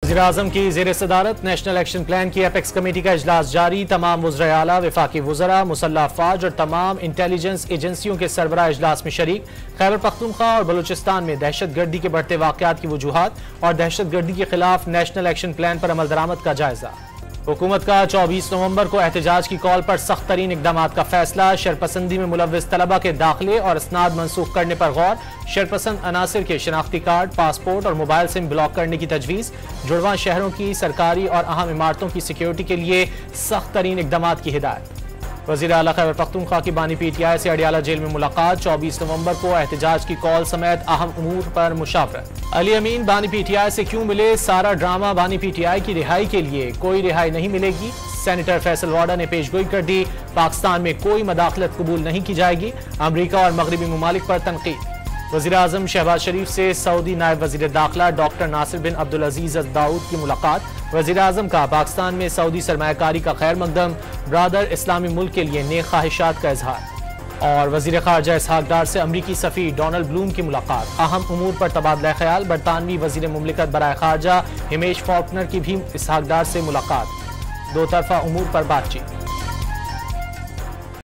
वज़ीर-ए-आज़म की ज़ेर सदारत नेशनल एक्शन प्लान की एपेक्स कमेटी का इजलास जारी। तमाम वज़राए आला, वफाकी वज़रा, मुसल्लह अफ़वाज और तमाम इंटेलिजेंस एजेंसियों के सरबराह इजलास में शरीक। खैबर पख्तूनख्वा और बलूचिस्तान में दहशत गर्दी के बढ़ते वाक़यात की वजूहात और दहशत गर्दी के खिलाफ नेशनल एक्शन प्लान पर अमल दरामद का जायजा। हुकूमत का 24 नवंबर को एहतजाज की कॉल पर सख्त तरीन इकदाम का फैसला। शरपसंदी में मुलव्विस तलबा के दाखिले और इसनाद मनसूख करने पर गौर। शरपसंद अनासिर के शनाख्ती कार्ड, पासपोर्ट और मोबाइल सिम ब्लॉक करने की तजवीज़। जुड़वां शहरों की सरकारी और अहम इमारतों की सिक्योरिटी के लिए सख्त तरीन इकदाम की हिदायत। वज़ीर आला खैबर पख्तूनख्वा की बानी PTI से अडियाला जेल में मुलाकात। 24 नवंबर को एहतजाज की कॉल समेत अहम उमूर पर मुशावरत। अली अमीन बानी PTI से क्यों मिले? सारा ड्रामा बानी PTI की रिहाई के लिए, कोई रिहाई नहीं मिलेगी। सेनेटर फैसल वाडा ने पेशगोई कर दी, पाकिस्तान में कोई मदाखलत कबूल नहीं की जाएगी। अमरीका और मगरबी ममालिक पर तनकीद। वज़ीर-ए-आज़म शहबाज शरीफ से सऊदी नायब वज़ीर दाखिला डॉक्टर नासिर बिन अब्दुल अजीज अल दाऊद की मुलाकात। वज़ीर-ए-आज़म का पाकिस्तान में सऊदी सरमायाकारी का खैर मकदम, ब्रादर इस्लामी मुल्क के लिए नेक ख्वाहिशात का इजहार। और वज़ीर ख़ारजा इसहाक डार से अमरीकी सफ़ीर डोनाल्ड ब्लूम की मुलाकात। अहम उमूर पर तबादला ख्याल। बरतानवी वज़ीर मुमलिकत बराए ख़ारजा हिमेश फॉल्कनर की भी इसहाक डार से मुलाकात। दो तरफ़ा उमूर पर बातचीत।